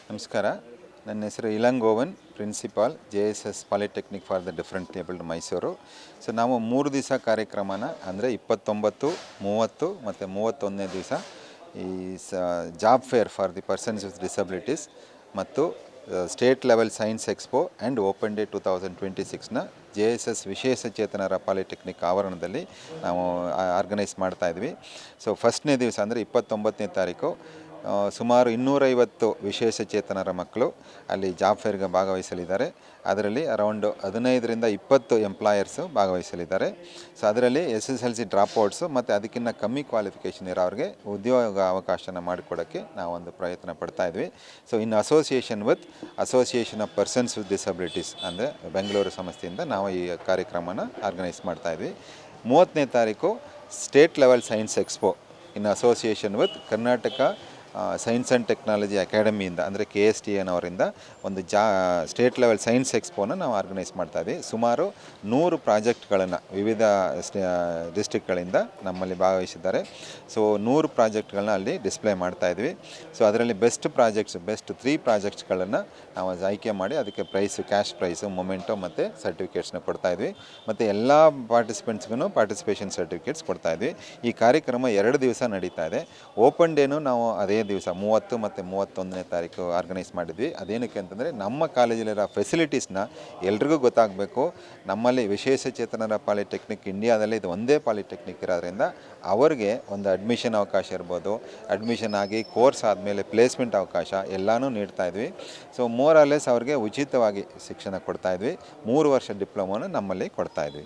ನಮಸ್ಕಾರ. ನನ್ನ ಹೆಸರು Ilangovan, principal JSS polytechnic for the differently abled Mysuru. So ನಾವು 3 ದಿವಸ ಕಾರ್ಯಕ್ರಮನ ಅಂದರೆ 29, 30 ಮತ್ತು 31ನೇ ದಿವಸ ಈ job fair for the persons with disabilities ಮತ್ತು state level science expo and open day 2026ನ JSS ವಿಶೇಷಚೇತನರ ಪಾಲಿಟೆಕ್ನಿಕ್ ಆವರಣದಲ್ಲಿ ನಾವು ಆರ್ಗನೈಸ್ ಮಾಡ್ತಾಯಿದ್ವಿ. ಸೊ ಫಸ್ಟ್ನೇ ದಿವಸ ಅಂದರೆ 29ನೇ ತಾರೀಕು ಸುಮಾರು 250 ವಿಶೇಷಚೇತನರ ಮಕ್ಕಳು ಅಲ್ಲಿ ಜಾಬ್ ಫೇರ್ಗೆ ಭಾಗವಹಿಸಲಿದ್ದಾರೆ. ಅದರಲ್ಲಿ ಅರೌಂಡ್ 15ರಿಂದ 20 ಎಂಪ್ಲಾಯರ್ಸು ಭಾಗವಹಿಸಲಿದ್ದಾರೆ. ಸೊ ಅದರಲ್ಲಿ SSLC ಡ್ರಾಪ್ಔಟ್ಸು ಮತ್ತು ಅದಕ್ಕಿಂತ ಕಮ್ಮಿ ಕ್ವಾಲಿಫಿಕೇಷನ್ ಇರೋರಿಗೆ ಉದ್ಯೋಗ ಅವಕಾಶನ ಮಾಡಿಕೊಡೋಕ್ಕೆ ನಾವೊಂದು ಪ್ರಯತ್ನ ಪಡ್ತಾಯಿದ್ವಿ. So in association with association of persons with disabilities ಅಂದರೆ ಬೆಂಗಳೂರು ಸಂಸ್ಥೆಯಿಂದ ನಾವು ಈ ಕಾರ್ಯಕ್ರಮನ ಆರ್ಗನೈಸ್ ಮಾಡ್ತಾಯಿದ್ವಿ. 30ನೇ ತಾರೀಕು state level science expo in association with Karnataka science and technology ಅಕಾಡೆಮಿಯಿಂದ ಅಂದರೆ KSTN ಅವರಿಂದ ಒಂದು ಸ್ಟೇಟ್ ಲೆವೆಲ್ ಸೈನ್ಸ್ ಎಕ್ಸ್ಪೋನ ನಾವು ಆರ್ಗನೈಸ್ ಮಾಡ್ತಾಯಿದ್ವಿ. ಸುಮಾರು 100 ಪ್ರಾಜೆಕ್ಟ್ಗಳನ್ನು ವಿವಿಧ ಡಿಸ್ಟ್ರಿಕ್ಟ್ಗಳಿಂದ ನಮ್ಮಲ್ಲಿ ಭಾಗವಹಿಸಿದ್ದಾರೆ. ಸೊ 100 ಪ್ರಾಜೆಕ್ಟ್ಗಳನ್ನ ಅಲ್ಲಿ ಡಿಸ್ಪ್ಲೇ ಮಾಡ್ತಾಯಿದ್ವಿ. ಸೊ ಅದರಲ್ಲಿ ಬೆಸ್ಟ್ 3 ಪ್ರಾಜೆಕ್ಟ್ಸ್ಗಳನ್ನು ನಾವು ಆಯ್ಕೆ ಮಾಡಿ ಅದಕ್ಕೆ ಕ್ಯಾಶ್ ಪ್ರೈಸು, ಮೊಮೆಂಟೋ ಮತ್ತು ಸರ್ಟಿಫಿಕೇಟ್ಸ್ನ ಕೊಡ್ತಾಯಿದ್ವಿ. ಮತ್ತು ಎಲ್ಲ ಪಾರ್ಟಿಸಿಪೆಂಟ್ಸ್ಗೂ ಪಾರ್ಟಿಸಿಪೇಷನ್ ಸರ್ಟಿಫಿಕೇಟ್ಸ್ ಕೊಡ್ತಾಯಿದ್ವಿ. ಈ ಕಾರ್ಯಕ್ರಮ 2 ದಿವಸ ನಡೀತಾ ಇದೆ. ಓಪನ್ ಡೇನೂ ನಾವು ಅದೇ ದಿವಸ 30 ಮತ್ತು 31ನೇ ತಾರೀಕು ಆರ್ಗನೈಸ್ ಮಾಡಿದ್ವಿ. ಅದೇನಕ್ಕೆ ಅಂತಂದರೆ ನಮ್ಮ ಕಾಲೇಜಲ್ಲಿರೋ ಫೆಸಿಲಿಟೀಸ್ನ ಎಲ್ರಿಗೂ ಗೊತ್ತಾಗಬೇಕು. ನಮ್ಮಲ್ಲಿ ವಿಶೇಷಚೇತನರ ಪಾಲಿಟೆಕ್ನಿಕ್ ಇಂಡಿಯಾದಲ್ಲಿ ಇದು ಒಂದೇ ಪಾಲಿಟೆಕ್ನಿಕ್ ಇರೋದ್ರಿಂದ ಅವ್ರಿಗೆ ಒಂದು ಅಡ್ಮಿಷನ್ ಅವಕಾಶ ಇರ್ಬೋದು, ಅಡ್ಮಿಷನ್ ಆಗಿ ಕೋರ್ಸ್ ಆದಮೇಲೆ ಪ್ಲೇಸ್ಮೆಂಟ್ ಅವಕಾಶ ಎಲ್ಲನೂ ನೀಡ್ತಾಯಿದ್ವಿ. ಸೊ ಮೋರ್ ಆರ್ ಲೆಸ್ ಅವ್ರಿಗೆ ಉಚಿತವಾಗಿ ಶಿಕ್ಷಣ ಕೊಡ್ತಾಯಿದ್ವಿ. 3 ವರ್ಷ ಡಿಪ್ಲೊಮೋನ ನಮ್ಮಲ್ಲಿ ಕೊಡ್ತಾಯಿದ್ವಿ.